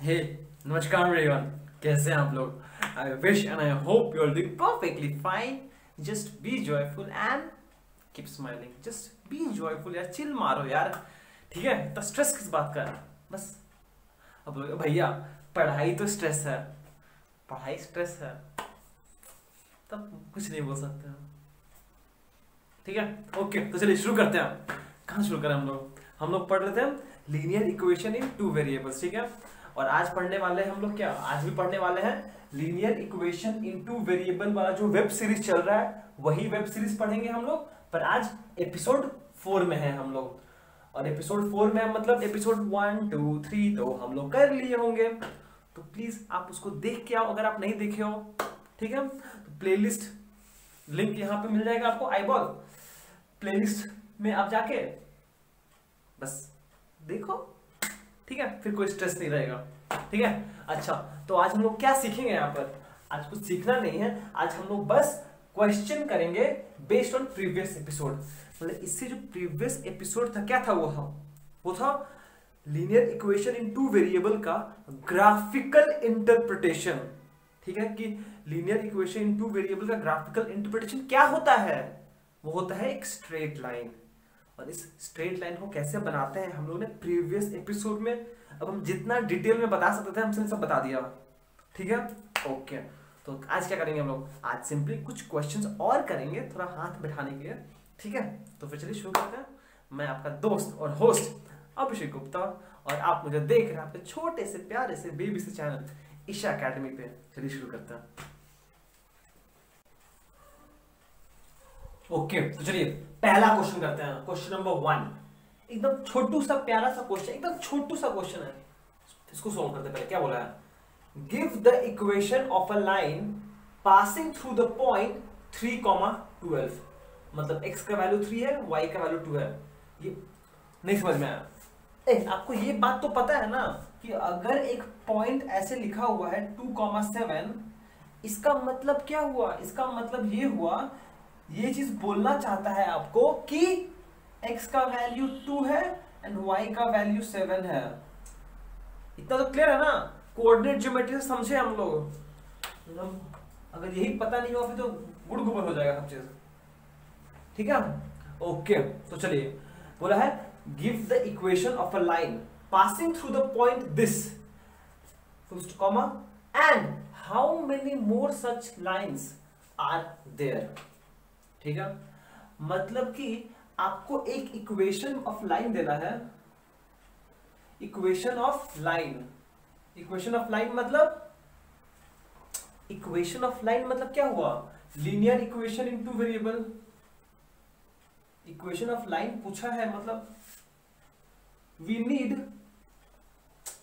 हे नमस्कार एवरीवन, कैसे हैं आप लोग? I wish and I hope you are doing perfectly fine. Just be joyful and keep smiling. Just be joyful यार, chill मारो यार, ठीक है? तो स्ट्रेस किस बात का है? बस अब भैया पढ़ाई तो स्ट्रेस है, पढ़ाई स्ट्रेस है, तब कुछ नहीं बोल सकते हैं, ठीक है? ओके, तो चलिए शुरू करते हैं। कहाँ शुरू करें हम लोग पढ़ रहे थे linear equation in two variables, ठीक है? और आज पढ़ने वाले हैं हम लोग क्या, आज भी पढ़ने वाले हैं linear equation in two variable वाला जो वेब सीरीज चल रहा है, वही वेब सीरीज पढ़ेंगे हम लोग। पर आज एपिसोड 4 में है हम लोग, और एपिसोड 4 में मतलब एपिसोड 1, 2, 3 तो हम लोग कर लिए होंगे, तो प्लीज आप उसको देख के आओ अगर आप नहीं देखे हो, ठीक है? तो प्लेलिस्ट लिंक यहाँ पे मिल जाएगा आपको, आईबॉल प्लेलिस्ट में आप जाके बस देखो, ठीक है? फिर कोई स्ट्रेस नहीं रहेगा, ठीक है? अच्छा, तो आज हम लोग क्या सीखेंगे यहाँ पर? आज कुछ सीखना नहीं है, आज हम लोग बस क्वेश्चन करेंगे बेस्ड ऑन प्रीवियस एपिसोड। मतलब इससे जो प्रीवियस एपिसोड था, क्या था वो था linear equation in two variable का ग्राफिकल इंटरप्रिटेशन, ठीक है? कि linear equation in two variable का ग्राफिकल इंटरप्रिटेशन क्या होता है? वो होता है एक स्ट्रेट लाइन, और इस स्ट्रेट लाइन को कैसे बनाते हैं हम लोगों ने प्रीवियस एपिसोड में, अब हम जितना डिटेल में बता सकते थे हमने सब बता दिया, ठीक है? ओके, तो आज क्या करेंगे हम लोग? आज सिंपली कुछ क्वेश्चंस और करेंगे थोड़ा हाथ बैठाने के लिए, ठीक है? तो फिर चलिए शुरू करते हैं। मैं आपका दोस्त और होस्ट अभिषेक गुप्ता, और आप मुझे देख रहे हैं आपके छोटे से प्यारे से बेबी से चैनल ईशा एकेडमी पे। चलिए शुरू करते हैं। ओके, तो चलिए पहला क्वेश्चन करते हैं। क्वेश्चन नंबर 1, एकदम छोटू सा प्यारा सा क्वेश्चन, एकदम छोटू सा क्वेश्चन है, इसको सॉल्व करते पहले। क्या बोला है? Give the equation of a line passing through the point 3,12। मतलब x का वैल्यू 3 है, y का वैल्यू 2 है। ये नहीं समझ में आया? आपको ये बात तो पता है ना कि अगर एक पॉइंट ऐसे लिखा हुआ है 2,7, इसका मतलब क्या हुआ? इसका मतलब ये हुआ, ये चीज बोलना चाहता है आपको कि x का वैल्यू 2 है एंड y का वैल्यू 7 है। इतना तो क्लियर है ना? कोऑर्डिनेट ज्योमेट्री से समझे हम लोग। अगर यही पता नहीं हुआ फिर तो गुड़ गोबर हो जाएगा सब चीज, ठीक है? ओके, तो चलिए बोला है give the equation of a line passing through the point this first comma and how many more such lines are there, ठीक है? मतलब कि आपको एक इक्वेशन ऑफ लाइन देना है। Equation of line, equation of line मतलब, इक्वेशन ऑफ लाइन मतलब क्या हुआ? Linear equation in two variable. Equation of line पूछा है, मतलब वी नीड,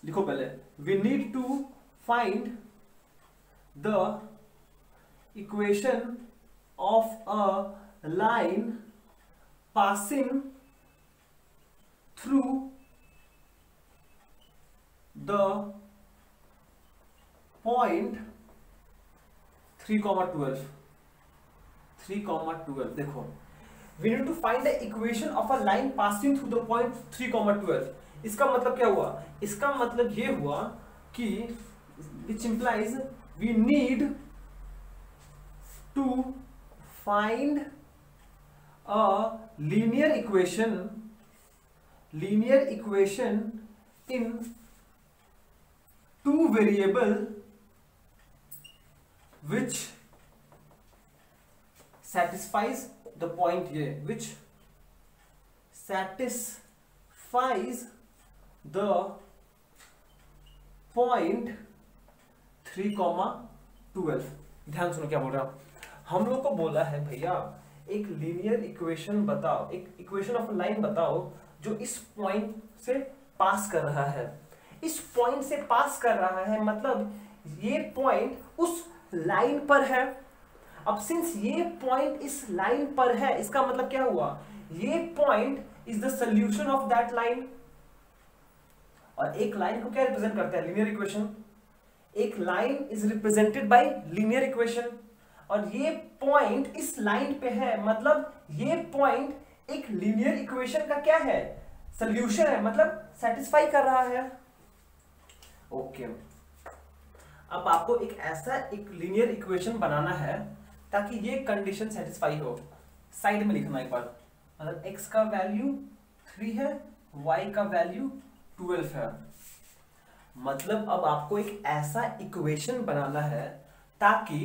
लिखो पहले, we need to find the equation of a line passing through the point 3,12। 3,12 देखो, we need to find the equation of a line passing through the point 3,12। इसका मतलब क्या हुआ? इसका मतलब ये हुआ कि which implies we need to find a linear equation in two variable which satisfies the point ये, which satisfies the point 3,12। ध्यान सुनो क्या बोल रहा हूं। हम लोग को बोला है भैया एक लीनियर इक्वेशन बताओ, एक इक्वेशन ऑफ लाइन बताओ जो इस पॉइंट से पास कर रहा है। इस पॉइंट से पास कर रहा है मतलब ये पॉइंट उस लाइन पर है। अब सिंस ये पॉइंट इस लाइन पर है, इसका मतलब क्या हुआ? ये point is the solution of that line. और एक लाइन को क्या रिप्रेजेंट करता है? Linear equation. एक line is represented by linear equation, और ये पॉइंट इस लाइन पे है, मतलब ये पॉइंट एक लीनियर इक्वेशन का क्या है? सॉल्यूशन है, मतलब सेटिस्फाई कर रहा है। ओके अब आपको एक ऐसा एक लीनियर इक्वेशन बनाना है ताकि ये कंडीशन सेटिस्फाई हो। साइड में लिखना एक बार, मतलब x का वैल्यू 3 है, y का वैल्यू 12 है। मतलब अब आपको एक ऐसा इक्वेशन बनाना है ताकि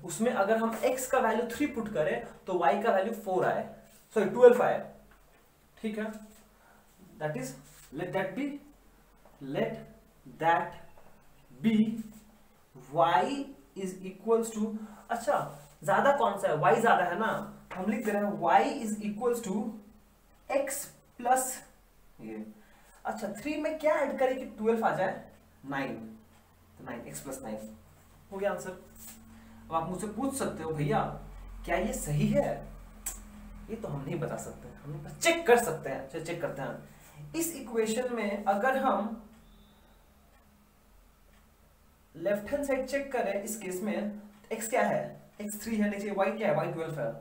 उसमें अगर हम x का वैल्यू 3 पुट करें तो y का वैल्यू 4 आए, सॉरी 12 आए। ठीक है, that is let that be y is equals to, अच्छा ज्यादा कौन सा है, y ज्यादा है ना, हम लिख दे रहे हैं y is equals to x plus ये, अच्छा 3 में क्या ऐड करें कि 12 आ जाए, 9, तो 9x प्लस 9 हो गया आंसर। अब आप मुझसे पूछ सकते हो भैया क्या ये सही है, ये तो हम नहीं बता सकते, हम चेक कर सकते हैं। चलिए चेक करते हैं। इस इक्वेशन में अगर हम लेफ्ट हैंड साइड चेक करें, इस केस में x क्या है, x 3 है, नीचे y क्या है, y 12 है।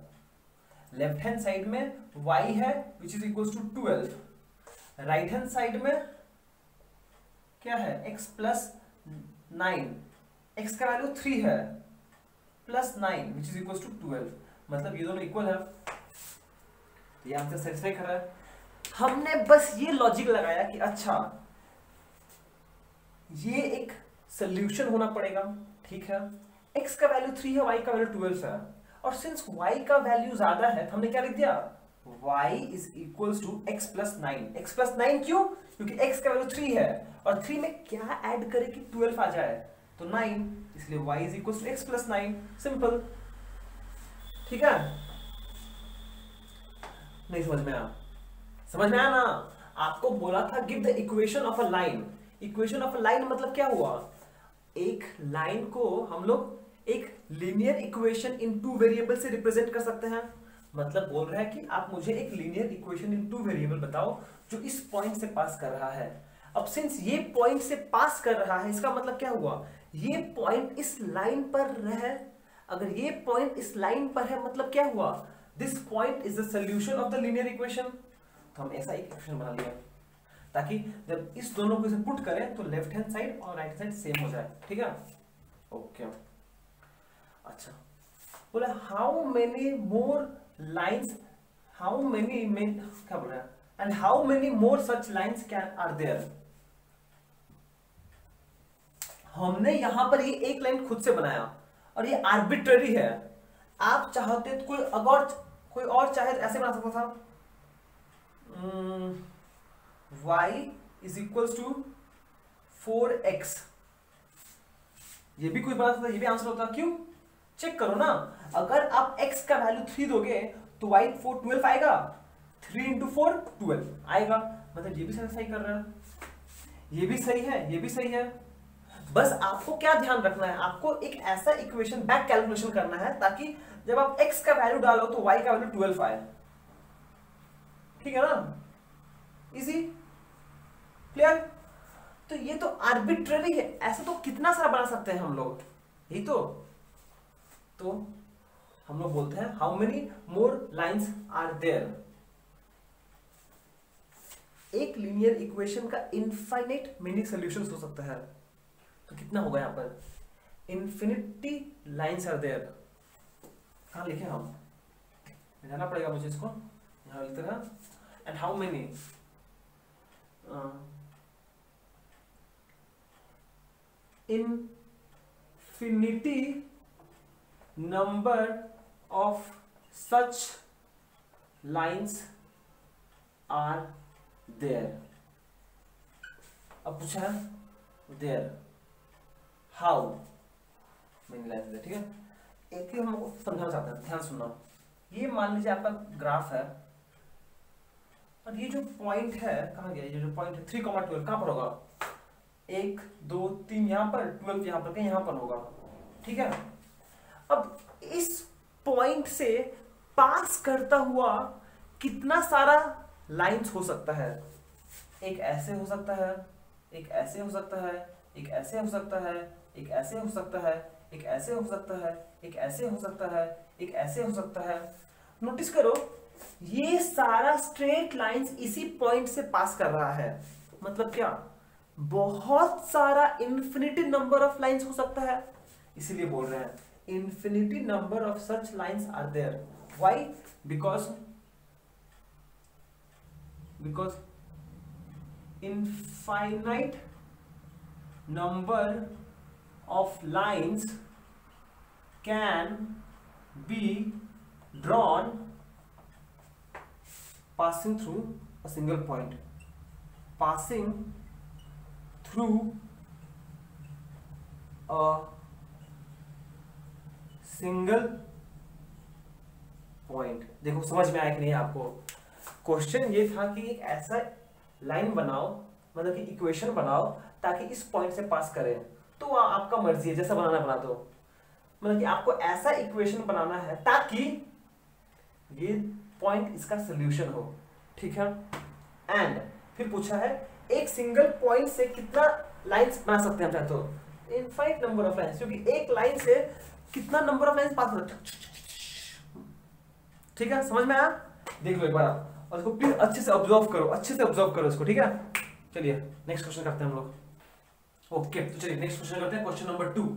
लेफ्ट हैंड साइड में y है which is equal to 12, right hand side में क्या है, x प्लस 9, x का वैल्यू 3 है plus 9 which is equal to 12, मतलब ये दोनों इक्वल है, ये आंसर सेटिस्फाई कर रहा है। हमने बस ये लॉजिक लगाया कि अच्छा ये एक सोल्यूशन होना पड़ेगा, ठीक है, x का वैल्यू 3 है, y का वैल्यू 12 है, और सिंस y का वैल्यू ज्यादा है तो हमने क्या लिख दिया, y is equals to x plus 9। x plus 9 क्यों, क्योंकि x का वैल्यू 3 है और 3 में क्या ऐड करे कि 12 आ जाए, तो 9, इसलिए y is equals to x plus 9, simple. ठीक है, नहीं समझ में आया, समझ में आया ना। आपको बोला था give the equation of a line, equation of a line मतलब क्या हुआ, एक लाइन को हम लोग एक लीनियर इक्वेशन इन 2 वेरिएबल से रिप्रेजेंट कर सकते हैं। मतलब बोल रहा है कि आप मुझे एक लीनियर इक्वेशन इन 2 वेरिएबल बताओ जो इस पॉइंट से पास कर रहा है। अब सिंस ये पॉइंट से पास कर रहा है, इसका मतलब क्या हुआ, ये पॉइंट इस लाइन पर है, अगर ये पॉइंट इस लाइन पर है मतलब क्या हुआ, this point is the solution of the linear equation. तो हम ऐसा एक इक्वेशन बना लिया ताकि जब इस दोनों को इसे पुट करें तो लेफ्ट हैंड साइड और राइट साइड सेम हो जाए। ठीक है, ओके। अच्छा बोला how many more lines, how many क्या बोल रहा है, and how many more such lines can are there. हमने यहां पर ये एक लाइन खुद से बनाया और ये आर्बिट्ररी है, आप चाहते तो कोई और चाहे तो ऐसे बना सकता था, y is equals to 4x, ये भी कोई बना सकता, ये भी आंसर होता। क्यों, चेक करो ना, अगर आप x का वैल्यू 3 दोगे तो y 4 12 आएगा, 3 इंटू 4 12 आएगा, मतलब ये भी सेटिस्फाई कर रहा है, ये भी सही है, ये भी सही है। बस आपको क्या ध्यान रखना है, आपको एक ऐसा इक्वेशन बैक कैलकुलेशन करना है ताकि जब आप x का वैल्यू डालो तो y का वैल्यू 12 आए। ठीक है ना, इजी, क्लियर। तो ये तो आर्बिट्ररी है, ऐसा तो कितना सारा बना सकते हैं हम लोग, यही तो हम लोग बोलते हैं how many more lines are there. एक लीनियर इक्वेशन का इनफाइनाइट मेनी सॉल्यूशंस हो सकता है, तो कितना होगा यहां पर, इन्फिनिटी लाइंस आर देयर। कहां लिखे हम, जाना पड़ेगा मुझे इसको, यहां लिखते हैं and how many infinity number of such lines are there। अब पूछा है there how many lines there। ठीक है, एक ही हम समझाना चाहते हैं, ध्यान सुनना। ये मान लीजिए आपका ग्राफ है और ये जो पॉइंट है कहाँ गया, ये जो पॉइंट है 3,12 कहां पर होगा, 1 2 3 यहां पर, 12 यहां पर, कहीं यहां पर होगा। ठीक है, अब इस पॉइंट से पास करता हुआ कितना सारा लाइंस हो सकता है, एक ऐसे हो सकता है, एक ऐसे हो सकता है, एक ऐसे हो सकता है, एक ऐसे हो सकता है, एक ऐसे हो सकता है, एक ऐसे हो सकता है, एक ऐसे हो सकता है। नोटिस करो ये सारा स्ट्रेट लाइंस इसी पॉइंट से पास कर रहा है, मतलब क्या, बहुत सारा इन्फिनिटी नंबर ऑफ लाइंस हो सकता है, इसीलिए बोल रहे हैं infinity number of such lines are there. Why? Because infinite number of lines can be drawn passing through a single point. Passing through a single point. देखो समझ में आया कि नहीं आपको? क्वेश्चन ये था कि एक ऐसा लाइन बनाओ, मतलब कि इक्वेशन बनाओ ताकि इस पॉइंट से पास करें. तो आपका मर्जी है, जैसा बनाना बना दो. मतलब कि आपको ऐसा इक्वेशन बनाना है ताकि ये पॉइंट इसका सोल्यूशन हो. ठीक है. एंड फिर पूछा है एक सिंगल पॉइंट से कितना लाइंस बना सकते हैं हम चाहे तो. इनफाइनाइट नंबर ऑफ लाइंस, क्योंकि एक लाइन से कितना नंबर ऑफ लाइंस पास हो. ठीक है, समझ में आया? देख लो एक बार और इसको प्लीज अच्छे से ऑब्जर्व करो, अच्छे से ऑब्जर्व करो इसको. ठीक है, चलिए नेक्स्ट क्वेश्चन करते हैं हम लोग. ओके, तो चलिए नेक्स्ट क्वेश्चन करते हैं. Question number 2.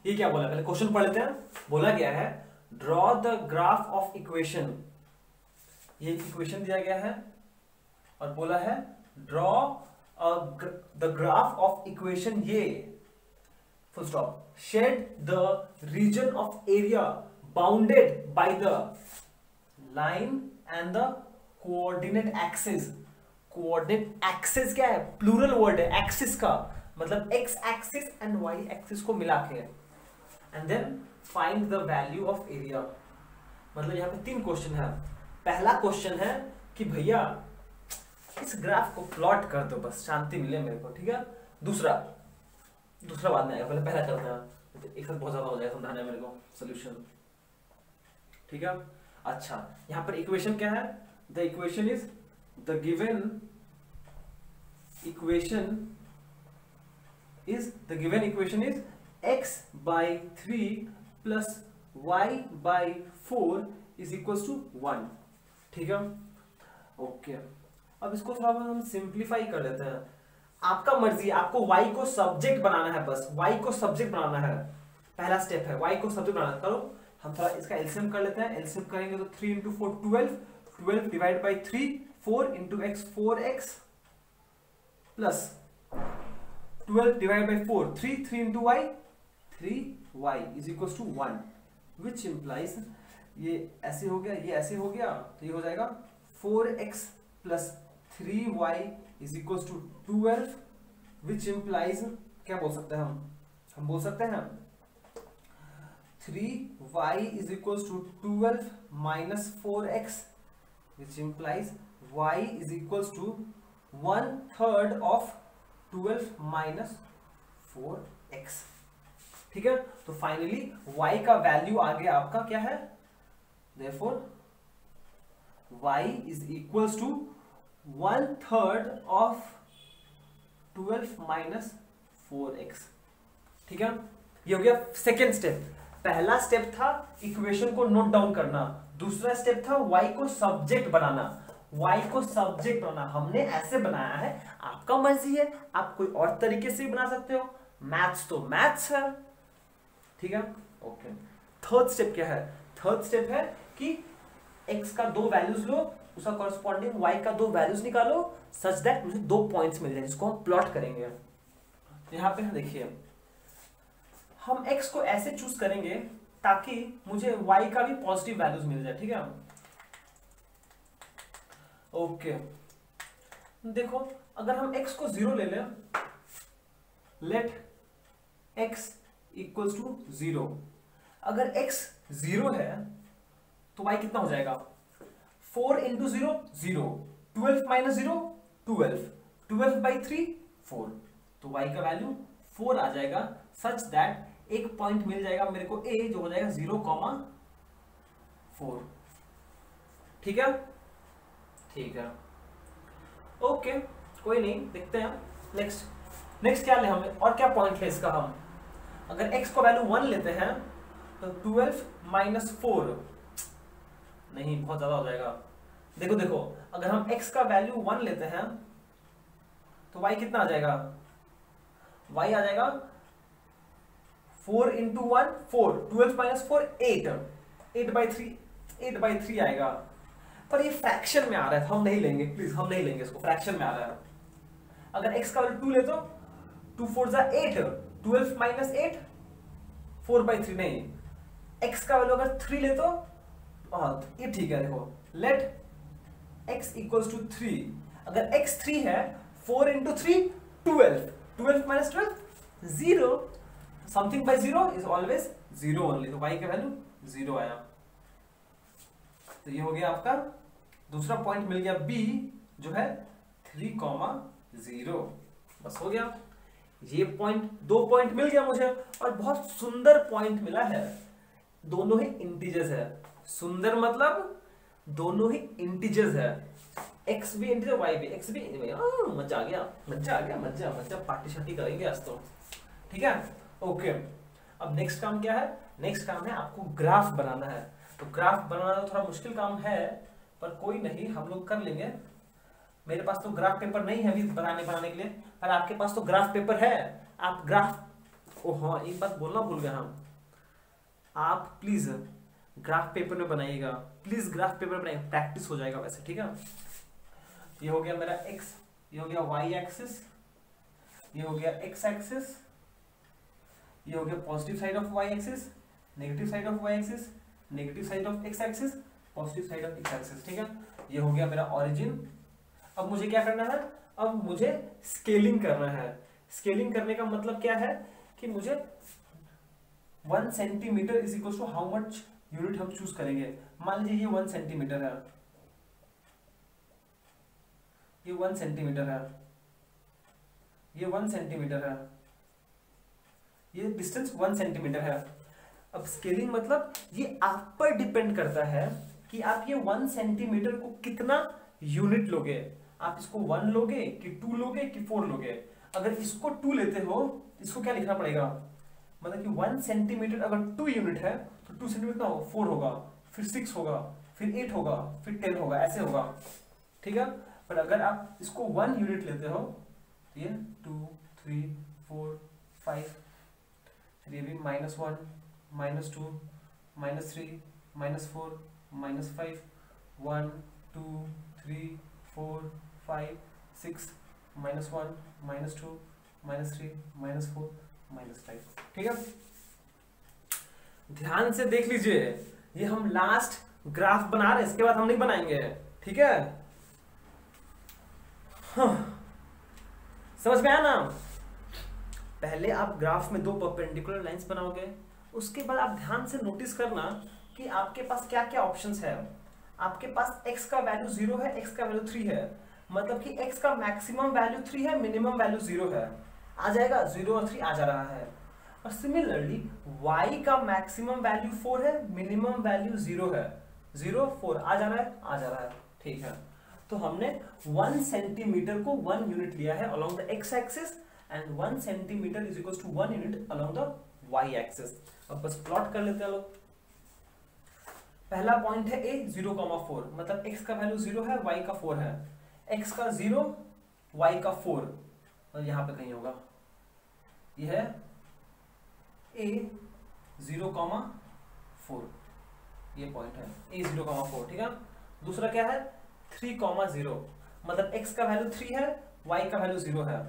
ये क्या बोला, पहले क्वेश्चन पढ़ लेते हैं. बोला गया है draw the graph of equation. ये इक्वेशन दिया गया है और बोला है draw the graph of equation ये full stop shade the region of area bounded by the line and the coordinate axes. Coordinate axes क्या है? प्लूरल वर्ड है. एक्सिस का मतलब x axis and y axis को मिला के. And then find the value of area. मतलब यहाँ पे 3 क्वेश्चन है. पहला क्वेश्चन है कि भैया इस ग्राफ को प्लॉट कर दो, बस शांति मिले मेरे को. ठीक है. दूसरा बाद में आएगा, पहले पहला करते हैं. तो एक साथ बहुत ज्यादा हो जाएगा समझाने मेरे को सोल्यूशन. ठीक है. अच्छा, यहाँ पर इक्वेशन क्या है? The equation is the given equation is x by 3 plus y by 4 is equals to 1. ठीक है. ओके, अब इसको थोड़ा हम सिंप्लीफाई कर लेते हैं. आपका मर्जी, आपको y को सब्जेक्ट बनाना है, बस y को सब्जेक्ट बनाना है. पहला स्टेप है y को सब्जेक्ट बनाना. करो, हम थोड़ा इसका एलसीएम कर लेते हैं. एलसीएम करेंगे तो 3 into 4 12 divide by 3 4 into x 4x plus 12 divide by 4 3 into y 3y is equals to 1, which implies ये ऐसे हो गया, ये ऐसे हो गया, तो ये हो जाएगा 4x plus 3y is equals to 12, which implies क्या बोल सकते हैं हम बोल सकते हैं 3y is equals to 12 minus 4x, which implies y is equals to 1/3 of 12 minus 4x. ठीक है. तो फाइनली y का वैल्यू आ गया आपका क्या है? Therefore y is equals to 1/3 of 12 minus 4x. ठीक है. ये हो गया सेकेंड स्टेप. पहला स्टेप था इक्वेशन को नोट डाउन करना. दूसरा स्टेप था y को सब्जेक्ट बनाना. y को सब्जेक्ट बनाना हमने ऐसे बनाया है. आपका मर्जी है, आप कोई और तरीके से भी बना सकते हो. मैथ्स तो मैथ्स है. ठीक है. ओके. थर्ड स्टेप क्या है? थर्ड स्टेप है कि x का 2 वैल्यूज लो, उसका कॉरस्पॉन्डिंग y का 2 वैल्यूज निकालो सच दैट मुझे 2 पॉइंट्स मिल जाए, जिसको हम प्लॉट करेंगे. यहाँ पे देखिए हम x को ऐसे चूज करेंगे ताकि मुझे y का भी पॉजिटिव वैल्यूज मिल जाए. ठीक है. ओके. देखो अगर हम x को 0 ले लें, लेट x इक्वल्स टू 0. अगर x 0 है तो y कितना हो जाएगा? 4 into 0 0, 12 minus 0 12, 12 by 3 4. तो y का वैल्यू 4 आ जाएगा सच दैट एक पॉइंट मिल जाएगा मेरे को a, जो हो जाएगा 0,4. ठीक है. ठीक है. ओके, कोई नहीं, देखते हैं नेक्स्ट क्या ले हमें, और क्या पॉइंट है इसका. हम अगर x को वैल्यू 1 लेते हैं तो 12 minus 4 नहीं, बहुत ज्यादा हो जाएगा. देखो अगर हम x का वैल्यू 1 लेते हैं तो y कितना आ जाएगा? y आ जाएगा 4 इंटू 1 4, 12 माइनस 4 8, 8/3 आएगा। पर ये फ्रैक्शन में आ रहा है, हम नहीं लेंगे प्लीज, हम नहीं लेंगे इसको, फ्रैक्शन में आ रहा है। अगर x का वैल्यू 2 ले तो 2 4 जा 8, 12 माइनस 8 4/3 नहीं, x का वैल्यू अगर 3 ले तो ये ठीक है। देखो लेट x इक्वल्स टू 3, अगर x 3 है 4 into 3 12, 12 minus 12 0, something bye 0 is always 0 only, तो y का वैल्यू 0 आया। तो ये हो गया आपका दूसरा पॉइंट मिल गया b जो है 3,0। बस हो गया, ये पॉइंट, 2 पॉइंट मिल गया मुझे, और बहुत सुंदर पॉइंट मिला है, दोनों ही इंटीजर्स है। सुंदर मतलब दोनों ही इंटीजर्स है, x भी इंटीजर y भी, x भी मजा आ गया, मजा आ गया, मजा मजा, पार्टी शार्टी करेंगे आज तो, ठीक है। ओके, अब नेक्स्ट काम क्या है? नेक्स्ट काम है आपको ग्राफ बनाना है। तो ग्राफ बनाना तो थोड़ा मुश्किल काम है, पर कोई नहीं, हम लोग कर लेंगे। मेरे पास तो ग्राफ पेपर नहीं है अभी बनाने के लिए, पर आपके पास तो ग्राफ पेपर है। आप ग्राफ, ओ हाँ एक बात बोलना भूल गया, हम आप प्लीज ग्राफ पेपर में बनाइएगा, प्लीज ग्राफ पेपर बनाइए, प्रैक्टिस हो जाएगा वैसे, ठीक है। ये हो गया मेरा x, ये हो गया y एक्सिस, ये हो गया x एक्सिस, ये हो गया positive side of y axis, negative side of y axis, negative side of x axis, positive side of x axis, ठीक है। ये हो गया मेरा ओरिजिन। अब मुझे क्या करना है? अब मुझे स्केलिंग करना है। स्केलिंग करने का मतलब क्या है कि मुझे 1 centimetre is equal to how much unit हम चूज करेंगे। मान लीजिए ये 1 सेंटीमीटर है, ये 1 सेंटीमीटर है, ये 1 सेंटीमीटर है, ये डिस्टेंस 1 सेंटीमीटर है। अब स्केलिंग मतलब ये आप पर डिपेंड करता है कि आप ये 1 सेंटीमीटर को कितना यूनिट लोगे। आप इसको 1 लोगे कि 2 लोगे कि 4 लोगे। अगर इसको 2 लेते हो, इसको क्या लिखना पड़ेगा? मतलब कि 1 सेंटीमीटर अगर 2 यूनिट है तो 2 सेंटीमीटर का 4 होगा, फिर 6 होगा, फिर 8 होगा, फिर 10 होगा, ऐसे होगा, ठीक है। पर अगर आप इसको 1 यूनिट लेते हो तो ये 2 3 4 5, फिर ये भी -1 -2 -3 -4 -5 1 2 3 4 5 6 -1 -2 -3 -4 -5, ठीक है। ध्यान से देख लीजिए, ये हम लास्ट ग्राफ बना रहे हैं, इसके बाद हम नहीं बनाएंगे, ठीक है। हाँ, समझ में आया ना? पहले आप ग्राफ में 2 परपेंडिकुलर लाइंस बनाओगे, उसके बाद आप ध्यान से नोटिस करना कि आपके पास क्या क्या ऑप्शंस है। आपके पास x का वैल्यू 0 है, x का वैल्यू 3 है, मतलब कि x का मैक्सिमम वैल्यू 3 है, मिनिमम वैल्यू 0 है, आ जाएगा 0 और 3 आ जा रहा है। और सिमिलरली y का मैक्सिमम वैल्यू 4 है, मिनिमम वैल्यू 0 है, 0 4 आ जा रहा है, आ जा रहा है, ठीक है। तो हमने 1 सेंटीमीटर को 1 यूनिट लिया है along the x axis and 1 centimetre is equal to 1 unit along the y axis. अब बस प्लॉट कर लेते हैं लोग। पहला पॉइंट है a 0,4, मतलब x का वैल्यू 0 है, y का 4 है, x का 0 y का 4, और यहां पे कहीं होगा, यह है a 0,4, ये पॉइंट है a 0,4, ठीक है। दूसरा क्या है 3,0, मतलब x का वैल्यू 3 है, y का वैल्यू 0 है,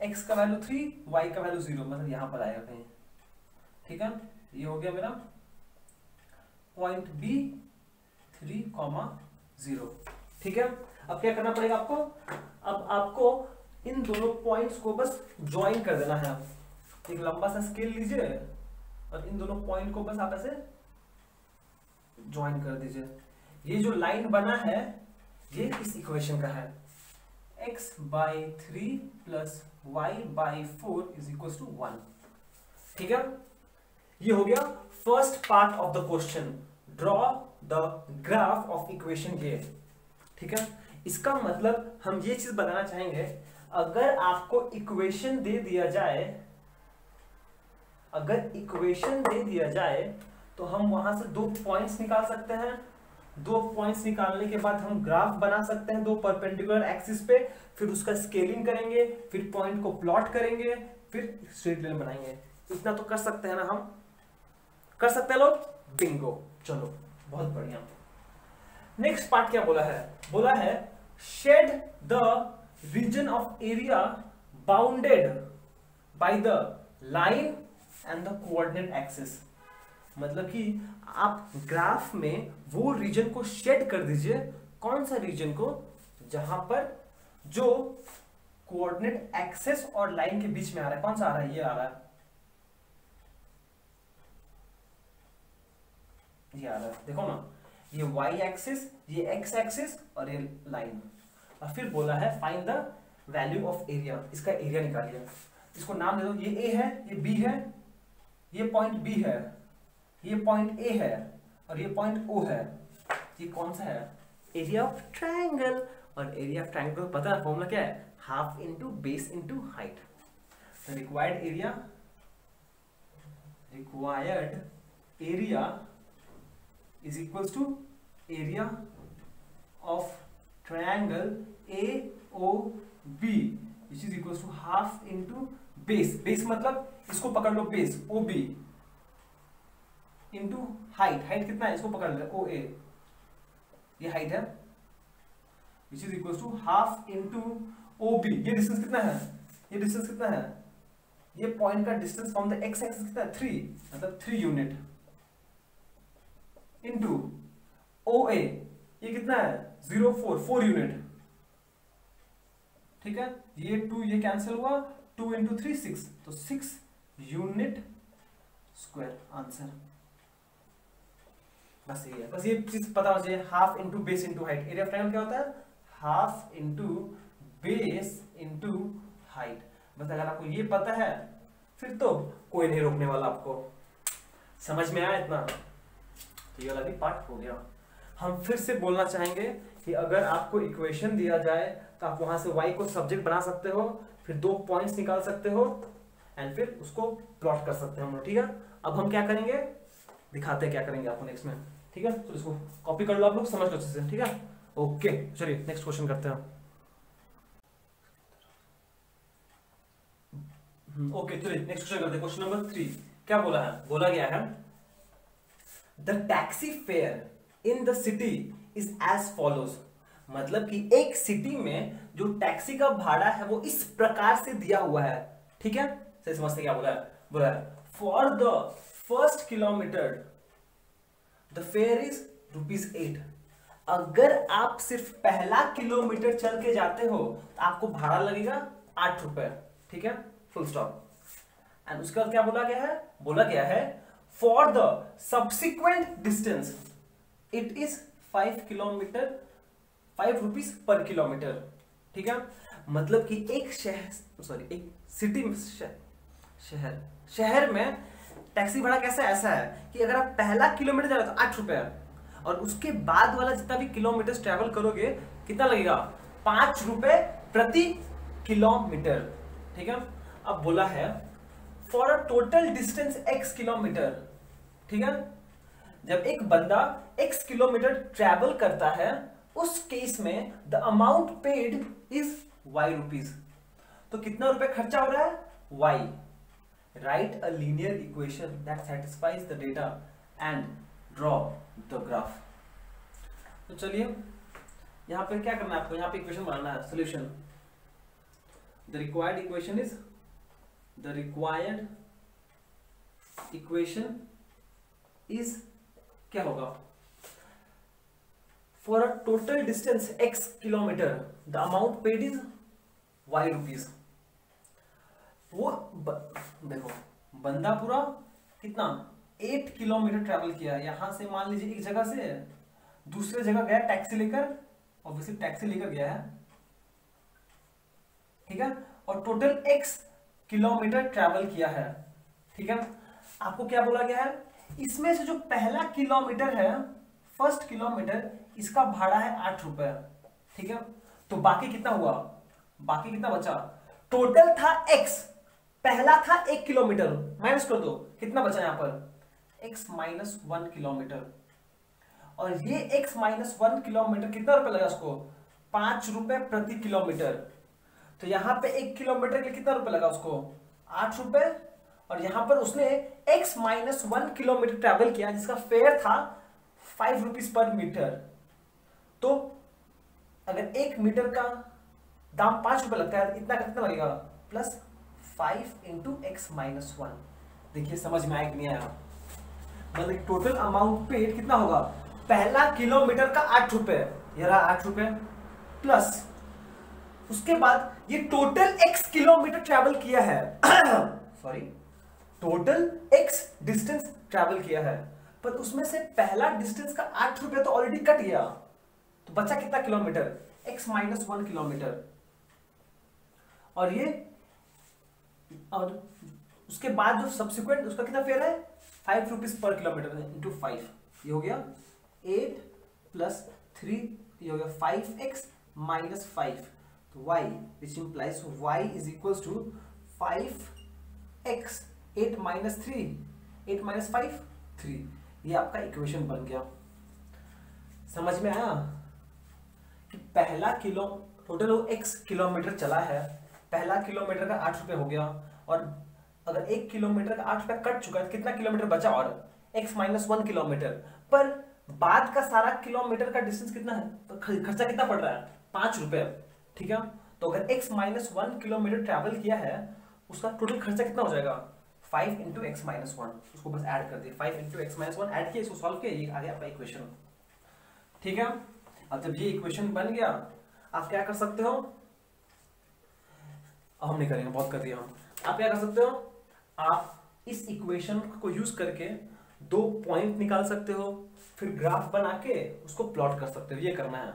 x का वैल्यू 3 y का वैल्यू 0, मतलब यहां पर आएगा कहीं, ठीक है। ये हो गया मेरा पॉइंट b 3,0, ठीक है। अब क्या करना पड़ेगा आपको? अब आपको इन दोनों पॉइंट्स को बस ज्वाइन कर देना है। एक लंबा सा स्केल लीजिए और इन दोनों पॉइंट को बस आप ऐसे ज्वाइन कर दीजिए। ये जो लाइन बना है ये इस इक्वेशन का है, x/3 plus y/4 is equal to 1, ठीक है। ये हो गया first part of the question, draw the graph of equation a, ठीक है। इसका मतलब हम ये चीज बताना चाहेंगे, अगर आपको इक्वेशन दे दिया जाए, अगर इक्वेशन दे दिया जाए तो हम वहां से 2 पॉइंट्स निकाल सकते हैं, दो पॉइंट्स निकालने के बाद हम ग्राफ बना सकते हैं दो परपेंडिकुलर एक्सिस पे, फिर उसका स्केलिंग करेंगे, फिर पॉइंट को प्लॉट करेंगे, फिर स्ट्रेट लाइन बनाएंगे। इतना तो कर सकते हैं ना, हम कर सकते हैं लोग। बिंगो, चलो बहुत बढ़िया। नेक्स्ट पार्ट क्या बोला है? बोला है shade the region of area bounded by the line and the coordinate axis. मतलब कि आप ग्राफ में वो रीजन को शेड कर दीजिए। कौन सा रीजन को? जहां पर जो कोऑर्डिनेट एक्सिस और लाइन के बीच में आ रहा है। कौन सा आ रहा है? ये आ रहा है, ये आ रहा है, देखो ना, ये y एक्सिस, ये x एक्सिस और ये लाइन। और फिर बोला है find the value of area. इसका एरिया निकालिए। इसको नाम दे दो, ये a है, ये b है, ये पॉइंट b है, ये पॉइंट a है और ये पॉइंट o है। ये कौन सा है? Area of triangle. और एरिया ऑफ ट्रायंगल पता है फॉर्मूला क्या है? Half into base into height. Required area is equals to area of triangle AOB which is equals to half into base। base मतलब इसको पकड़ लो, base OB into height। height कितना है? इसको पकड़ लो, OA, ये height है, which is equals to half into OB। ये distance कितना है? ये distance कितना है? ये पॉइंट का distance from the x axis कितना है? 3, मतलब 3 यूनिट इंटू OA, ये कितना है? 4 यूनिट। ठीक है, ये 2 ये कैंसिल हुआ, 2 इंटू 3 6, तो 6 यूनिट स्क्वायर आंसर। बस ये है, बस ये चीज पता हो चाहिए। Half into base into height. Area of triangle क्या होता है? Half into base into height. बस अगर आपको ये पता है फिर तो कोई नहीं रोकने वाला आपको। समझ में आया इतना? तो ये वाला भी पार्ट हो गया। हम फिर से बोलना चाहेंगे कि अगर आपको इक्वेशन दिया जाए तो आप वहां से y को सब्जेक्ट बना सकते हो, फिर 2 पॉइंट्स निकाल सकते हो एंड फिर उसको प्लॉट कर सकते हैं हम लोग। ठीक है, अब हम क्या करेंगे दिखाते हैं क्या करेंगे आपको नेक्स्ट में। ठीक है, तो इसको कॉपी कर लो आप लोग, समझ लो अच्छे से। ठीक है, ओके, चलिए नेक्स्ट क्वेश्चन करते हैं। ओके, चलिए नेक्स्ट क्वेश्चन करते हैं। क्वेश्चन नंबर 3 क्या बोला है? बोला गया है the taxi fare in the city is as follows. मतलब कि एक सिटी में जो टैक्सी का भाड़ा है वो इस प्रकार से दिया हुआ है। ठीक है, सही समझते क्या बोला है? बोला है for the first kilometre the fair is ₹8। अगर आप सिर्फ पहला किलोमीटर चल के जाते हो तो आपको भाड़ा लगेगा ₹8। ठीक है, फुल स्टॉप। एंड उसके बाद क्या बोला गया है? बोला गया है for the subsequent distance it is 5 kilometre, ₹5 पर किलोमीटर। ठीक है, मतलब कि एक एक सिटी में शहर में टैक्सी भाड़ा कैसा ऐसा है कि अगर आप पहला किलोमीटर जा रहे हो तो ₹8 और उसके बाद वाला जितना भी किलोमीटर ट्रेवल करोगे कितना लगेगा? ₹5 प्रति किलोमीटर। ठीक है, अब बोला है for a total distance x kilometre. ठीक है, जब एक बंदा x किलोमीटर ट्रेवल करता है उस केस में the amount paid is y rupees. तो कितना रुपए खर्चा हो रहा है? y। Right a linear equation that satisfies the data and draw the graph. तो चलिए यहां पे क्या करना है आपको? यहां पे इक्वेशन बनाना है, solution. The required equation is क्या होगा? For a total distance x kilometre the amount paid is y rupees. वो देखो बंदा पूरा कितना 8 किलोमीटर ट्रेवल किया। यहां से मान लीजिए एक जगह से दूसरे जगह गया टैक्सी लेकर, ऑब्वियसली टैक्सी लेकर गया है। ठीक है, और टोटल x किलोमीटर ट्रैवल किया है। ठीक है, आपको क्या बोला गया है? इसमें से जो पहला किलोमीटर है, फर्स्ट किलोमीटर, इसका भाड़ा है ₹8। ठीक है, तो बाकी कितना हुआ? बाकी कितना बचा? टोटल था x, पहला था 1 किलोमीटर, माइनस कर दो, कितना बचा यहां पर? x - 1 kilometre. और ये x माइनस 1 किलोमीटर कितना रुपए लगा उसको, 5 रुपए प्रति किलोमीटर। तो यहाँ पे 1 किलोमीटर के लिए कितना रुपए लगा उसको, 8 रुपए। और यहाँ पर उसने x माइनस 1 किलोमीटर ट्रेवल किया जिसका फेयर था 5 रुपीज पर मीटर। तो अगर 1 मीटर का दाम 5 रुपए लगता है, इतना कितना लगेगा, प्लस 5 इंटू एक्स माइनस 1। देखिए समझ में आया कि नहीं आया, मतलब टोटल अमाउंट पेड कितना होगा, पहला किलोमीटर का 8 रुपए, ये रहा 8 रुपए, प्लस उसके बाद ये टोटल x किलोमीटर ट्रैवल किया है sorry, total x distance travel किया है, पर उसमें से पहला डिस्टेंस का 8 रुपए तो ऑलरेडी कट गया, तो बचा कितना किलोमीटर, x माइनस 1 किलोमीटर। और ये और उसके बाद जो सब्सिक्वेंट उसका कितना फेयर है, 5 रुपीज पर किलोमीटर इंटू 5, ये हो गया 8 प्लस 3, ये हो गया 5x माइनस 5, तो y which implies y is equals to 5x 8 minus 3, 8 minus 5 3, ये आपका इक्वेशन बन गया। समझ में आया कि पहला किलो टोटल x किलोमीटर चला है, पहला किलोमीटर का 8 रुपए हो गया, और अगर 1 किलोमीटर का 8 रुपए कट चुका है तो कितना किलोमीटर बचा, और x माइनस 1 किलोमीटर, पर बाद का सारा किलोमीटर का डिस्टेंस कितना है, तो खर्चा कितना पड़ रहा है, 5 रुपए, ठीक है। तो अगर x माइनस 1 किलोमीटर ट्रैवल किया है, उसका टोटल खर्चा कितना हो जाएगा, 5 इंटू एक्स माइनस 1, उसको बस ऐड कर दिए, 5 इंटू एक्स माइनस 1 ऐड किया, इसको सॉल्व किया, ये आ गया आपका इक्वेशन, ठीक है। अब जब ये इक्वेशन बन गया, आप क्या कर सकते हो, अब हम नहीं करेंगे, बहुत कर दिया हम, आप क्या कर सकते हो, आप इस इक्वेशन को यूज करके 2 पॉइंट निकाल सकते हो, फिर ग्राफ बना के उसको प्लॉट कर सकते हो, ये करना है।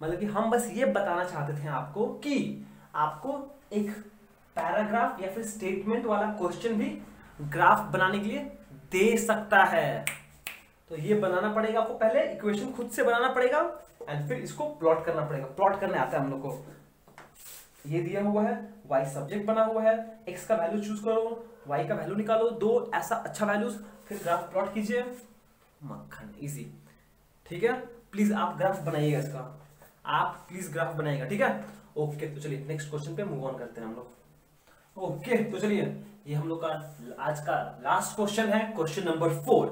मतलब कि हम बस ये बताना चाहते थे आपको कि आपको एक पैराग्राफ या फिर स्टेटमेंट वाला क्वेश्चन भी ग्राफ बनाने के लिए दे सकता है। तो ये बनाना पड़ेगा आपको, पहले इक्वेशन खुद से बनाना पड़ेगा एंड फिर इसको प्लॉट करना पड़ेगा। प्लॉट करने आता है हम लोग को, ये दिया हुआ है, y सब्जेक्ट बना हुआ है, x का वैल्यू चूज करो, y का वैल्यू निकालो, 2 ऐसा अच्छा वैल्यूज, फिर ग्राफ प्लॉट कीजिए, मक्खन, इजी, ठीक है। प्लीज आप ग्राफ बनाइएगा इसका, आप प्लीज ग्राफ बनाइएगा, ठीक है। ओके, तो चलिए नेक्स्ट क्वेश्चन पे मूव ऑन करते हैं हम लोग। ओके, तो चलिए ये हम लोग का आज का लास्ट क्वेश्चन है, क्वेश्चन नंबर 4।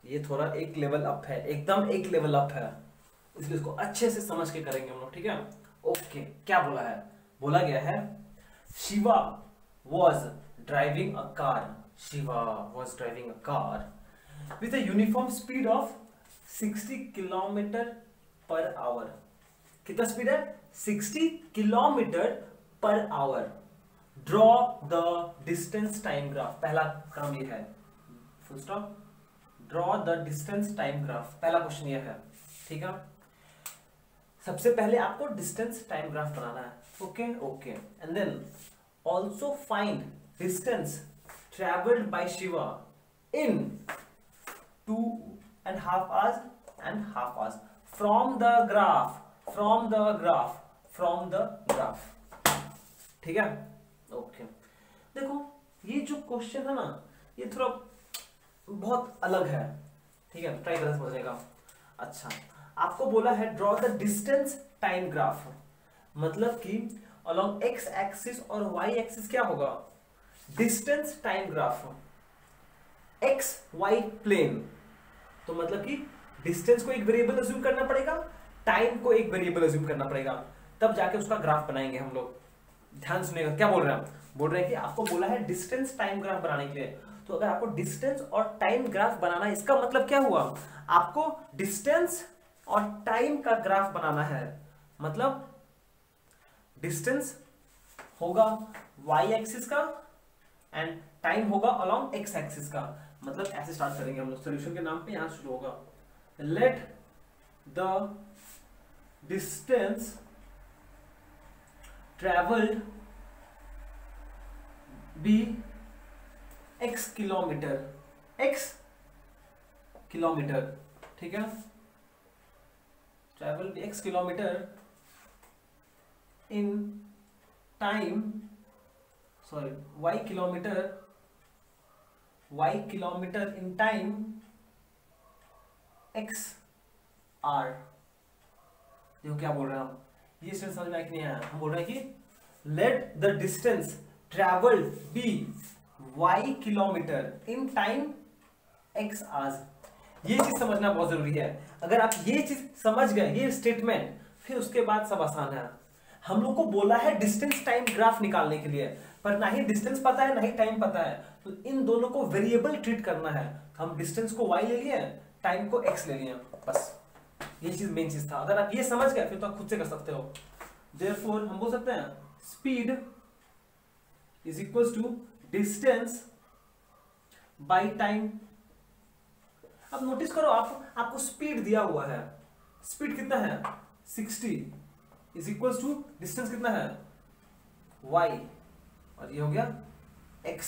ये थोड़ा एक लेवल अप है, एकदम एक लेवल अप है, इसलिए इसको अच्छे से समझ के करेंगे हम लोग, ठीक है। ओके, क्या बोला है, बोला गया है Shiva was driving a car, Shiva was driving a car with a uniform speed of 60 kilometre per hour. कितना स्पीड है, 60 kilometre per hour. Draw the distance time graph, पहला काम ये है, full stop, draw the distance time graph, पहला question ये है, ठीक है। सबसे पहले आपको डिस्टेंस टाइम ग्राफ बनाना है, okay okay, and then also find distance travelled by Shiva in 2.5 hours and half hours from the graph, ठीक है। ओके, देखो ये जो क्वेश्चन है ना, ये थोड़ा बहुत अलग है, ठीक है, ट्राई करना समझने का। अच्छा, आपको बोला है draw the distance time graph, मतलब कि अलोंग एक्स एक्सिस और वाई एक्सिस क्या होगा, distance time graph, x y plane, तो मतलब कि डिस्टेंस को एक वेरिएबल अज्यूम करना पड़ेगा, टाइम को एक वेरिएबल अज्यूम करना पड़ेगा, तब जाके उसका ग्राफ बनाएंगे हम लोग। ध्यान सुनिएगा, क्या बोल रहे हैं हम, बोल रहे हैं कि आपको बोला है डिस्टेंस टाइम ग्राफ बनाने के लिए, तो अगर आपको डिस्टेंस और टाइम ग्राफ बनाना है, इसका मतलब क्या हुआ, आपको डिस्टेंस और टाइम का ग्राफ बनाना है। मतलब डिस्टेंस होगा y एक्सिस का एंड टाइम होगा अलोंग x एक्सिस का। मतलब ऐसे स्टार्ट करेंगे हम लोग, सॉल्यूशन के नाम पे यहां शुरू होगा, let the distance travelled be x kilometre, ठीक है, travel x kilometre in time, sorry y kilometre in time x hour. देखो क्या बोल रहे हैं हम, ये स्टूडेंट समझ में आया कि नहीं आया? हम बोल रहे हैं कि let the distance travelled be y kilometre in time x hours. ये चीज समझना बहुत जरूरी है। अगर आप ये चीज समझ गए, ये स्टेटमेंट, फिर उसके बाद सब आसान है। हम लोग को बोला है डिस्टेंस टाइम ग्राफ निकालने के लिए, पर ना ही डिस्टेंस पता है ना ही टाइम पता है, तो इन दोनों को वेरिएबल ट्रीट करना है। हम डिस्टेंस को y ले लिए, टाइम को x ले लिए, बस ये चीज मेन चीज था। अगर आप ये समझ गए फिर तो आप खुद से कर सकते हो। देयरफॉर हम बोल सकते हैं speed is equal to distance by time. अब नोटिस करो, आपको स्पीड दिया हुआ है, स्पीड कितना है 60 इज इक्वल टू डिस्टेंस कितना है y, और ये हो गया x,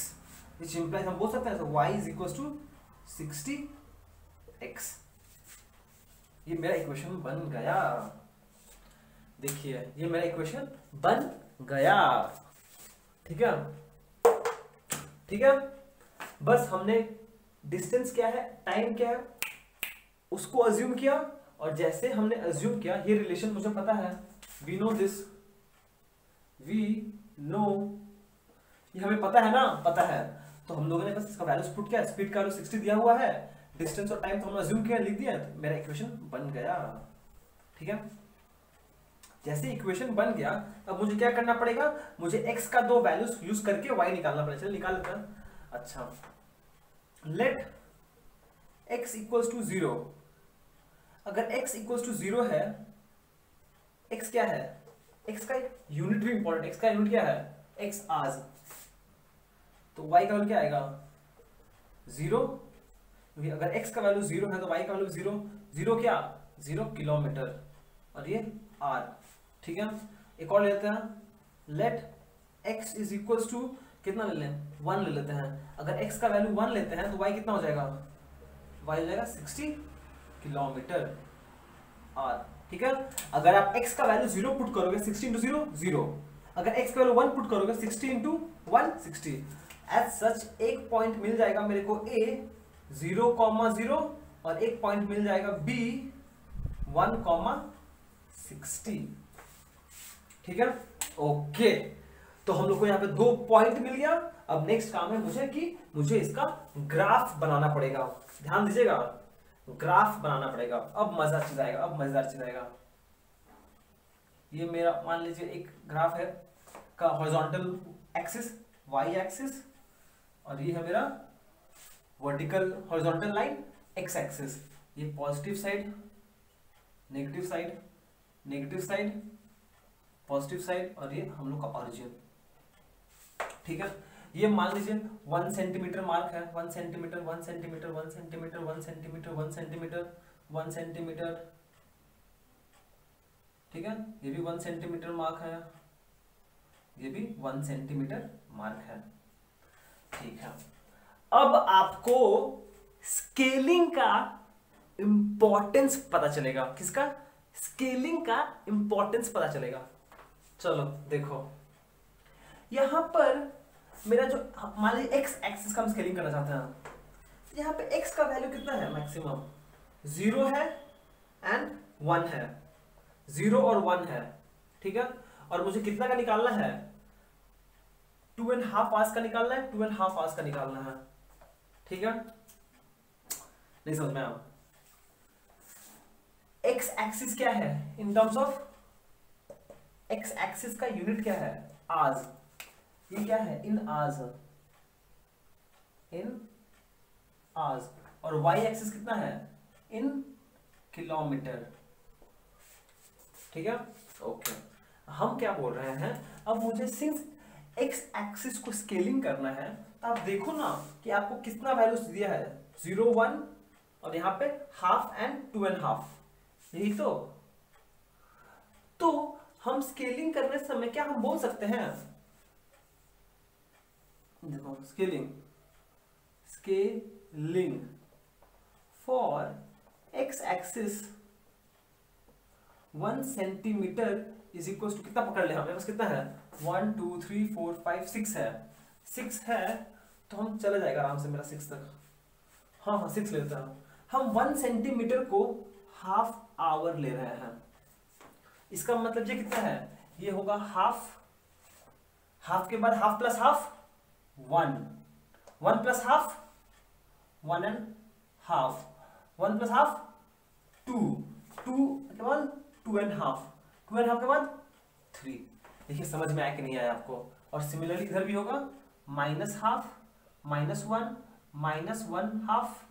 विच इंप्लाइज हम बोल सकते हैं y is equal to 60x। ये मेरा इक्वेशन बन गया। देखिए ये मेरा इक्वेशन बन गया। ठीक है, ठीक है। बस हमने डिस्टेंस क्या है, टाइम क्या है, उसको अज्यूम किया, और जैसे हमने अज्यूम किया, ये रिलेशन मुझे पता है, we know this, we know, ये हमें पता है ना, पता है, तो हम लोगों ने बस इसका वैल्यू पुट किया। स्पीड का वैल्यू 60 दिया हुआ है, डिस्टेंस और टाइम तो हमने अज्यूम किया, लिख दिया, तो मेरा इक्वेशन बन गया। ठीक है, जैसे इक्वेशन बन गया, अब मुझे क्या करना पड़ेगा, मुझे x का दो वैल्यूज यूज करके y निकालना पड़ेगा। चलिए निकाल लेते हैं। अच्छा, लेट x इक्वल्स टू 0। अगर x इक्वल्स टू 0 है, x क्या है, x का यूनिट भी इंपॉर्टेंट, x का यूनिट क्या है x आज, तो y का वैल्यू क्या आएगा 0, क्योंकि अगर x का वैल्यू 0 है तो y का वैल्यू 0, 0 क्या 0 किलोमीटर, और ये r। ठीक है, एक और लेते हैं, let x is equals to कितना ले लें 1 ले लेते हैं। अगर x का वैल्यू 1 लेते हैं तो y कितना हो जाएगा, y हो जाएगा 60 किलोमीटर r। ठीक है, अगर आप x का वैल्यू 0 पुट करोगे, 60 इंटू 0 0, अगर x का वैल्यू 1 पुट करोगे 60 इंटू 1 60। एज सच एक पॉइंट मिल जाएगा मेरे को a 0,0 और एक पॉइंट मिल जाएगा b 1,60। ठीक है, ओके, तो हम लोग को यहाँ पे 2 पॉइंट मिल गया। अब नेक्स्ट काम है मुझे कि मुझे इसका ग्राफ बनाना पड़ेगा। ध्यान दीजिएगा, ग्राफ बनाना पड़ेगा। अब मजेदार चीज आएगा, अब मजेदार चीज आएगा। ये मेरा मान लीजिए एक ग्राफ है का हॉरिजॉन्टल एक्सिस y एक्सिस, और ये है मेरा vertical horizontal line x axis. ये positive side, negative side, negative side, positive side, और ये हम लोग का ऑरिजिन। ठीक है, ये मान लीजिए 1 सेंटीमीटर मार्क है, 1 centimetre, 1 centimetre, 1 centimetre, 1 centimetre, 1 centimetre, 1 centimetre. ठीक है, ये भी 1 सेंटीमीटर मार्क है, ये भी 1 सेंटीमीटर मार्क है। ठीक है, अब आपको स्केलिंग का इंपॉर्टेंस पता चलेगा। किसका, स्केलिंग का इंपॉर्टेंस पता चलेगा। चलो देखो, यहां पर मेरा जो मान लीजिए एक्स एक्सिस का हम स्केलिंग करना चाहते हैं, यहाँ पे x का वैल्यू कितना है, मैक्सिमम 0 है एंड 1 है, 0 और 1 है। ठीक है, और मुझे कितना का निकालना है, 2.5 आवर्स का निकालना है, 2.5 आवर्स का निकालना है। ठीक है, नहीं समझ में आया। x एक्सिस क्या है in terms of, x axis का यूनिट क्या है आवर्स, ये क्या है इन आवर्स, इन आवर्स, और y एक्सिस कितना है इन किलोमीटर। ठीक है, ओके, हम क्या बोल रहे हैं, अब मुझे सिंस x एक्सिस को स्केलिंग करना है, तो आप देखो ना कि आपको कितना वैल्यूज दिया है, 0 1 और यहाँ पे हाफ एंड 2.5, यही तो हम स्केलिंग करने समय क्या हम बोल सकते हैं, देखो scaling for x axis 1 centimetre is equal to, कितना पकड़ ले, हमें बस कितना है 1 2 3 4 5 6 है, 6 है, तो हम चला जाएगा आराम से मेरा 6 तक। हाँ 6 लेता हूं। हम 1 सेंटीमीटर को हाफ आवर ले रहे हैं। इसका मतलब ये कितना है, ये होगा हाफ, हाफ के बाद half plus half 1, 1 plus half 1 and half, 1 plus half 2, 2 के बाद 2 एंड हाफ, 2 एंड हाफ के बाद 3। देखिए समझ में आया कि नहीं आया आपको। और सिमिलरली इधर भी होगा माइनस हाफ, -1, -1 हाफ,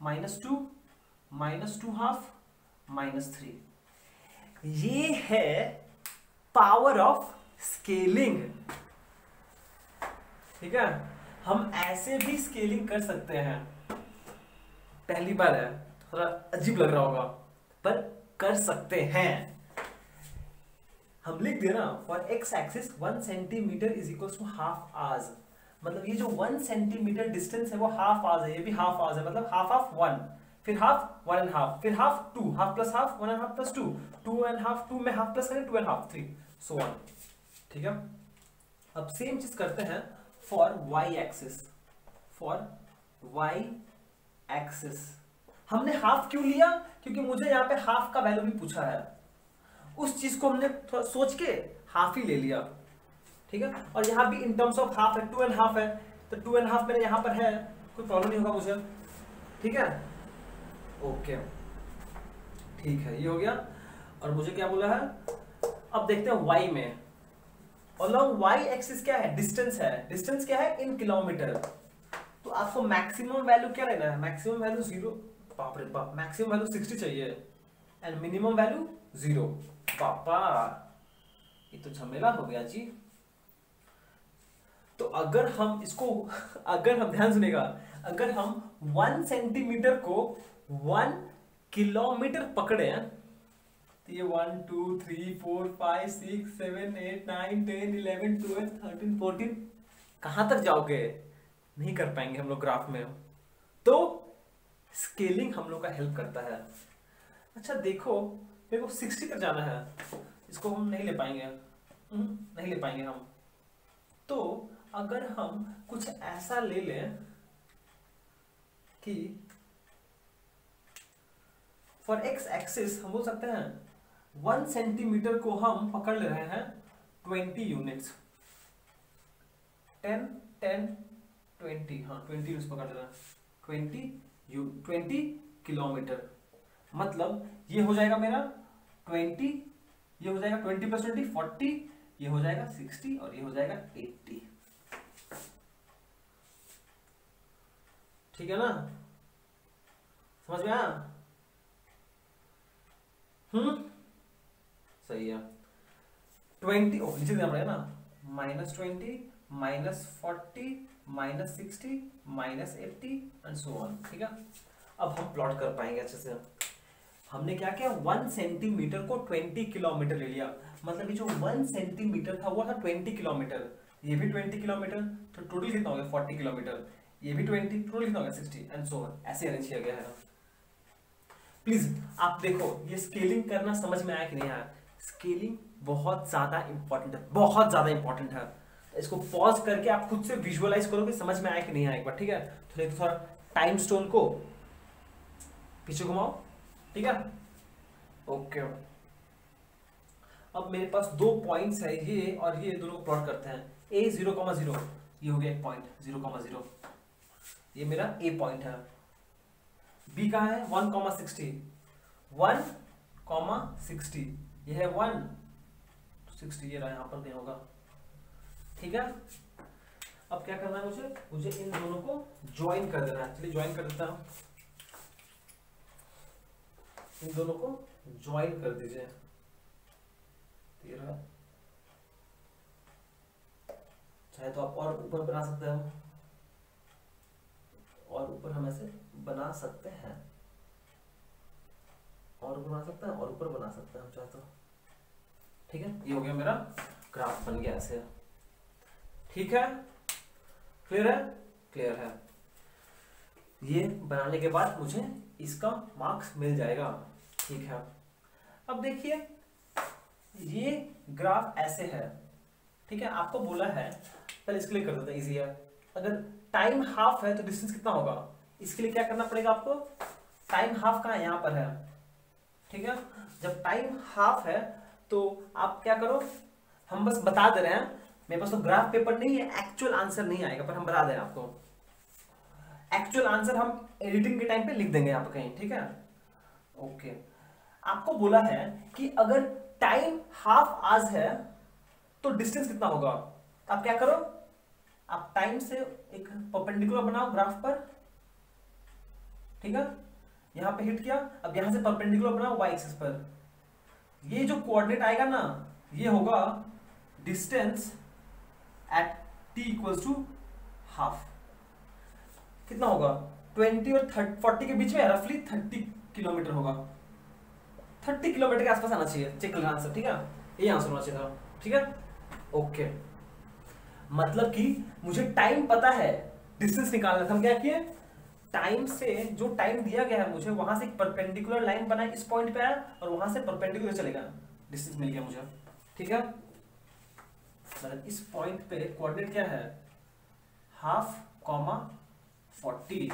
-2, -2 हाफ, -3। ये है पावर ऑफ स्केलिंग। ठीक है, हम ऐसे भी स्केलिंग कर सकते हैं। पहली बार है, थोड़ा अजीब लग रहा होगा, पर कर सकते हैं। हम लिख देना for x axis 1 centimetre is equal to half hours. मतलब ये जो 1 सेंटीमीटर डिस्टेंस है वो हाफ आवर्स है, ये भी हाफ आवर्स है। मतलब हाफ ऑफ 1, फिर हाफ 1 एंड हाफ, फिर half 2, half plus half 1 and half plus 2, 2 and half 2 में हाफ प्लस करें 2 एंड हाफ 3, सो ऑन। ठीक है, अब सेम चीज करते हैं for y axis. For y axis हमने हाफ क्यों लिया, क्योंकि मुझे यहाँ पे हाफ का वैल्यू भी पूछा है। उस चीज को हमने थोड़ा सोच के हाफ ही ले लिया। ठीक है, और यहाँ भी इन टर्म्स ऑफ हाफ है, 2 एंड हाफ है, तो 2 एंड हाफ मेरे यहाँ पर है, कोई प्रॉब्लम नहीं होगा मुझे। ठीक है, ओके, ठीक है, ये हो गया। और मुझे क्या बोला है, अब देखते हैं वाई में। अलॉन्ग वाई एक्सिस क्या है, डिस्टेंस है। डिस्टेंस क्या है, इन किलोमीटर। तो आपको मैक्सिमम वैल्यू क्या लेना है, मैक्सिमम वैल्यू 0, बाप रे बाप, मैक्सिमम वैल्यू 60 चाहिए एंड मिनिमम वैल्यू 0। पापा ये तो झमेला हो गया जी। तो अगर हम इसको अगर हम ध्यान सुनेगा, अगर हम 1 सेंटीमीटर को 1 किलोमीटर पकड़े, तो ये 1 2 3 4 5 6 7 8 9 10 11 12 13 14 कहां तक जाओगे, नहीं कर पाएंगे हम लोग ग्राफ में। तो स्केलिंग हम लोग का हेल्प करता है। अच्छा देखो, मेरे को 60 तक जाना है, इसको हम नहीं ले पाएंगे, नहीं ले पाएंगे हम। तो अगर हम कुछ ऐसा ले लें कि फॉर एक्स एक्सिस हम बोल सकते हैं 1 सेंटीमीटर को हम पकड़ ले रहे हैं 20 यूनिट्स, 10 10 20, हाँ 20 यूनिट्स पकड़ ले रहे हैं, 20 किलोमीटर। मतलब ये हो जाएगा मेरा 20, ये हो जाएगा 20 + 20 40, ये हो जाएगा 60 और ये हो जाएगा 80। ठीक है ना, समझ में आया? सही है। 20 नीचे देना पड़ेगा ना, -20 -40 -60 -80 एंड सो ऑन। ठीक है, अब हम प्लॉट कर पाएंगे अच्छे से। हमने क्या किया, 1 सेंटीमीटर को 20 किलोमीटर ले लिया। मतलब ये जो 1 सेंटीमीटर था वो था 20 किलोमीटर, ये भी 20 किलोमीटर, तो टोटल कितना हो गया 40 किलोमीटर, ये भी 20, टोटल कितना हो गया 60 एंड सो ऑन। ऐसे अरेंज किया गया है। प्लीज आप देखो ये स्केलिंग करना समझ में आया कि नहीं आया। स्केलिंग बहुत ज्यादा इंपॉर्टेंट है, बहुत ज्यादा इंपॉर्टेंट है। इसको पॉज करके आप खुद से विजुअलाइज करो कि समझ में आया कि नहीं आया एक बार। ठीक है, तो थोड़ा टाइम स्टोन को पीछे घुमाओ। ठीक है, ओके। अब मेरे पास 2 पॉइंट्स है, ये और ये दोनों प्लॉट करते हैं। a 0,0, ये हो गया एक पॉइंट 0,0, ये मेरा a पॉइंट है। b कहाँ है, 1,60, 1,60, ये है 1,60, ये रहा यहाँ पर कहीं होगा। ठीक है, अब क्या करना है मुझे इन दोनों को ज्वाइन कर देना है। चलिए ज्वाइन कर देता हूं, इन दोनों को ज्वाइन कर दीजिए। 13, चाहे तो आप और ऊपर बना सकते हो, और ऊपर हम ऐसे बना सकते हैं, और ऊपर बना सकते हैं, और ऊपर बना सकते हैं हम चाहे तो। ठीक है, ये हो गया मेरा ग्राफ बन गया ऐसे। ठीक है, क्लियर है? क्लियर है। ये बनाने के बाद मुझे इसका मार्क्स मिल जाएगा। ठीक है, अब देखिए ये ग्राफ ऐसे है। ठीक है, आपको बोला है, पहले इसके लिए कर देते हैं, इजी है। अगर टाइम हाफ है तो डिस्टेंस कितना होगा, इसके लिए क्या करना पड़ेगा आपको, टाइम हाफ कहाँ है, यहाँ पर है, ठीक है, जब टाइम हाफ है तो आप क्या करो, हम बस बता दे रहे हैं, मेरे पास तो ग्राफ पेपर नहीं है, एक्चुअल आंसर नहीं आएगा, पर हम बता दे रहे हैं आपको। एक्चुअल आंसर हम एडिटिंग के टाइम पे लिख देंगे यहाँ पे कहीं, ठीक है। ओके, आपको बोला है कि अगर टाइम हाफ आज है तो डिस्टेंस कितना होगा। आप क्या करो, आप टाइम से एक परपेंडिकुलर बनाओ ग्राफ पर, ठीक है, यहां पे हिट किया, अब यहां से परपेंडिकुलर बनाओ वाई एक्सिस पर। ये जो कोऑर्डिनेट आएगा ना, ये होगा distance at t equals to half. कितना होगा, 20 और 40 के बीच में, रफली 30 किलोमीटर होगा। 30 किलोमीटर के आसपास आना चाहिए, चेक करना आंसर, ठीक है, ये आंसर होना चाहिए था, ठीक है। ओके, मतलब कि मुझे टाइम पता है, डिस्टेंस निकालना था, हम क्या किए, टाइम से जो टाइम दिया गया है मुझे, वहां से एक परपेंडिकुलर लाइन बनाई, इस पॉइंट पे आया और वहां से परपेंडिकुलर चलेगा, डिस्टेंस मिल गया मुझे, ठीक है। मतलब इस पॉइंट पे कोऑर्डिनेट क्या है, हाफ कॉमा 40।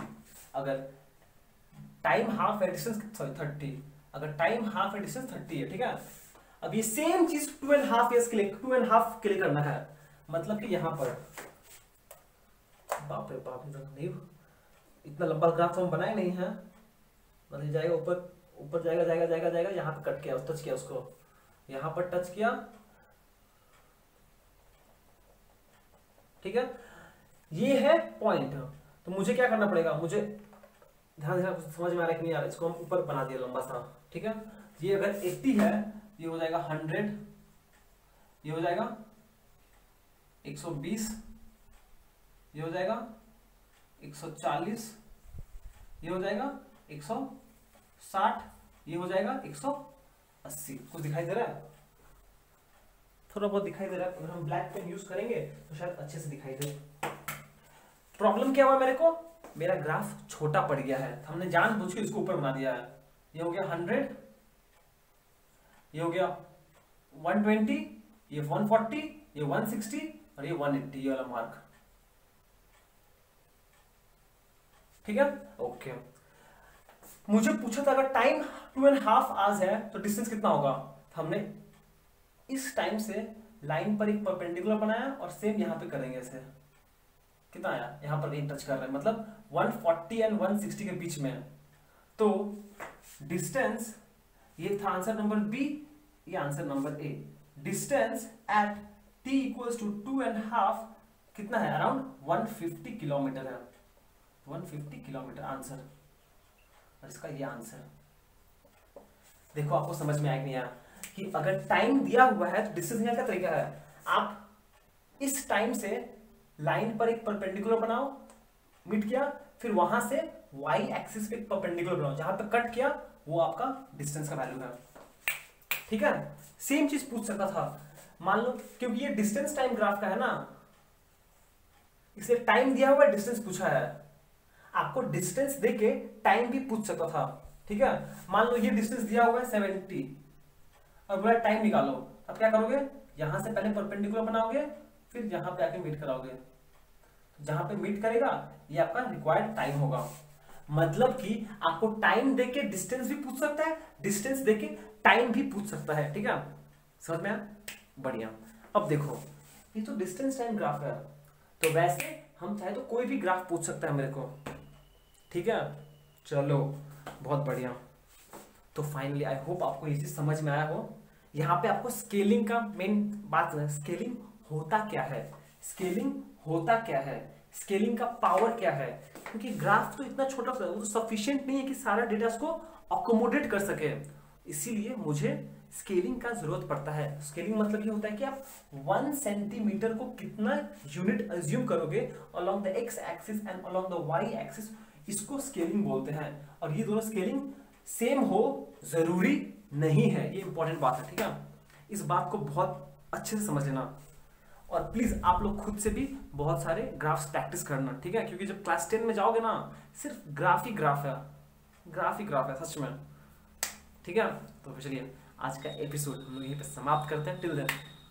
अगर टाइम हाफ है, डिस्टेंस सॉरी 30, अगर टाइम हाफ है, डिस्टेंस 30 है, ठीक है। अब ये सेम चीज 2.5 ईयर्स के लिए, 2.5 के लिए करना है, मतलब कि यहां पर, बाप रे बाप, नहीं इतना लंबा ग्राफ तो हम बनाए नहीं है, मतलब जाएगा ऊपर, ऊपर जाएगा जाएगा जाएगा जाएगा, यहाँ पे कट किया, टच किया उसको, यहाँ पर टच किया, ठीक है। ये है पॉइंट, तो मुझे क्या करना पड़ेगा, मुझे ध्यान देना, समझ में आ रहा है कि नहीं आ रहा है, इसको हम ऊपर बना दिया लंबा सा, ठीक है। ये अगर 80 है, ये हो जाएगा 100, ये हो जाएगा 120, ये हो जाएगा 140, ये हो जाएगा 160, ये हो जाएगा 180। कुछ दिखाई दे रहा है, थोड़ा बहुत दिखाई दे रहा है, अगर हम ब्लैक पेन यूज करेंगे तो शायद अच्छे से दिखाई दे। प्रॉब्लम क्या हुआ मेरे को, मेरा ग्राफ छोटा पड़ गया है, हमने जानबूझ के इसको ऊपर बना दिया है। ये हो गया 100, ये हो गया 120, ये 140, ये 160 और ये 180, ये वाला मार्क, ठीक है। ओके, मुझे पूछा था अगर टाइम 2.5 आवर्स है तो डिस्टेंस कितना होगा। हमने इस टाइम से लाइन पर एक परपेंडिकुलर बनाया और सेम यहां पे करेंगे ऐसे, कितना आया, यहां पर एक टच कर रहे हैं, मतलब 140 एंड 160 के बीच में, तो डिस्टेंस, ये था आंसर नंबर बी, ये answer number A. Distance at t equals to 2.5 कितना है, अराउंड 150 किलोमीटर है, 150 किलोमीटर आंसर, और इसका ये आंसर। देखो आपको समझ में आया कि नहीं आया, कि अगर टाइम दिया हुआ है तो डिस्टेंस निकालने का तरीका है, आप इस टाइम से लाइन पर एक परपेंडिकुलर बनाओ, मिट किया, फिर वहां से y एक्सिस पे एक परपेंडिकुलर बनाओ, जहां पे कट किया वो आपका डिस्टेंस का वैल्यू है, ठीक है। सेम चीज पूछ सकता था, मान लो, क्योंकि ये डिस्टेंस टाइम ग्राफ का है ना, इसे टाइम दिया हुआ है, डिस्टेंस पूछा है, आपको डिस्टेंस देके टाइम भी पूछ सकता था, ठीक है। मान लो ये डिस्टेंस दिया हुआ है 70, और बोला टाइम निकालो, अब क्या करोगे, यहां से पहले परपेंडिकुलर बनाओगे, फिर यहां पे आके मीट कराओगे, जहां पे मीट करेगा ये आपका रिक्वायर्ड टाइम होगा। मतलब कि आपको टाइम देके डिस्टेंस भी पूछ सकता है, डिस्टेंस देके टाइम भी पूछ सकता है, ठीक है। समझ में आया, बढ़िया। अब देखो ये तो डिस्टेंस टाइम ग्राफ है, तो वैसे हम चाहे तो कोई भी ग्राफ पूछ सकता है मेरे को, ठीक है। चलो बहुत बढ़िया, तो फाइनली आई होप आपको ये चीज समझ में आया हो। यहाँ पे आपको स्केलिंग का मेन बात है, स्केलिंग होता क्या है, स्केलिंग होता क्या है, स्केलिंग का पावर क्या है, क्योंकि ग्राफ तो इतना छोटा सा, वो तो सफिशिएंट नहीं है कि सारा डेटा को अकोमोडेट कर सके, इसीलिए मुझे स्केलिंग का जरूरत पड़ता है। स्केलिंग मतलब ये होता है कि आप 1 सेंटीमीटर को कितना यूनिट अज्यूम करोगे along the x axis and along the y axis, इसको स्केलिंग बोलते हैं। और ये दोनों स्केलिंग सेम हो जरूरी नहीं है, ये इंपॉर्टेंट बात है, ठीक है। इस बात को बहुत अच्छे से समझ लेना, और प्लीज आप लोग खुद से भी बहुत सारे ग्राफ्स प्रैक्टिस करना, ठीक है। क्योंकि जब क्लास 10 में जाओगे ना, सिर्फ ग्राफ ही ग्राफ है, ग्राफ ही ग्राफ है सच में, ठीक है। तो चलिए आज का एपिसोड हम लोग यहीं पे समाप्त करते हैं। Till then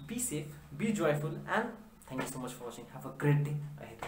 be safe, be joyful and thank you so much for watching, have a great day ahead.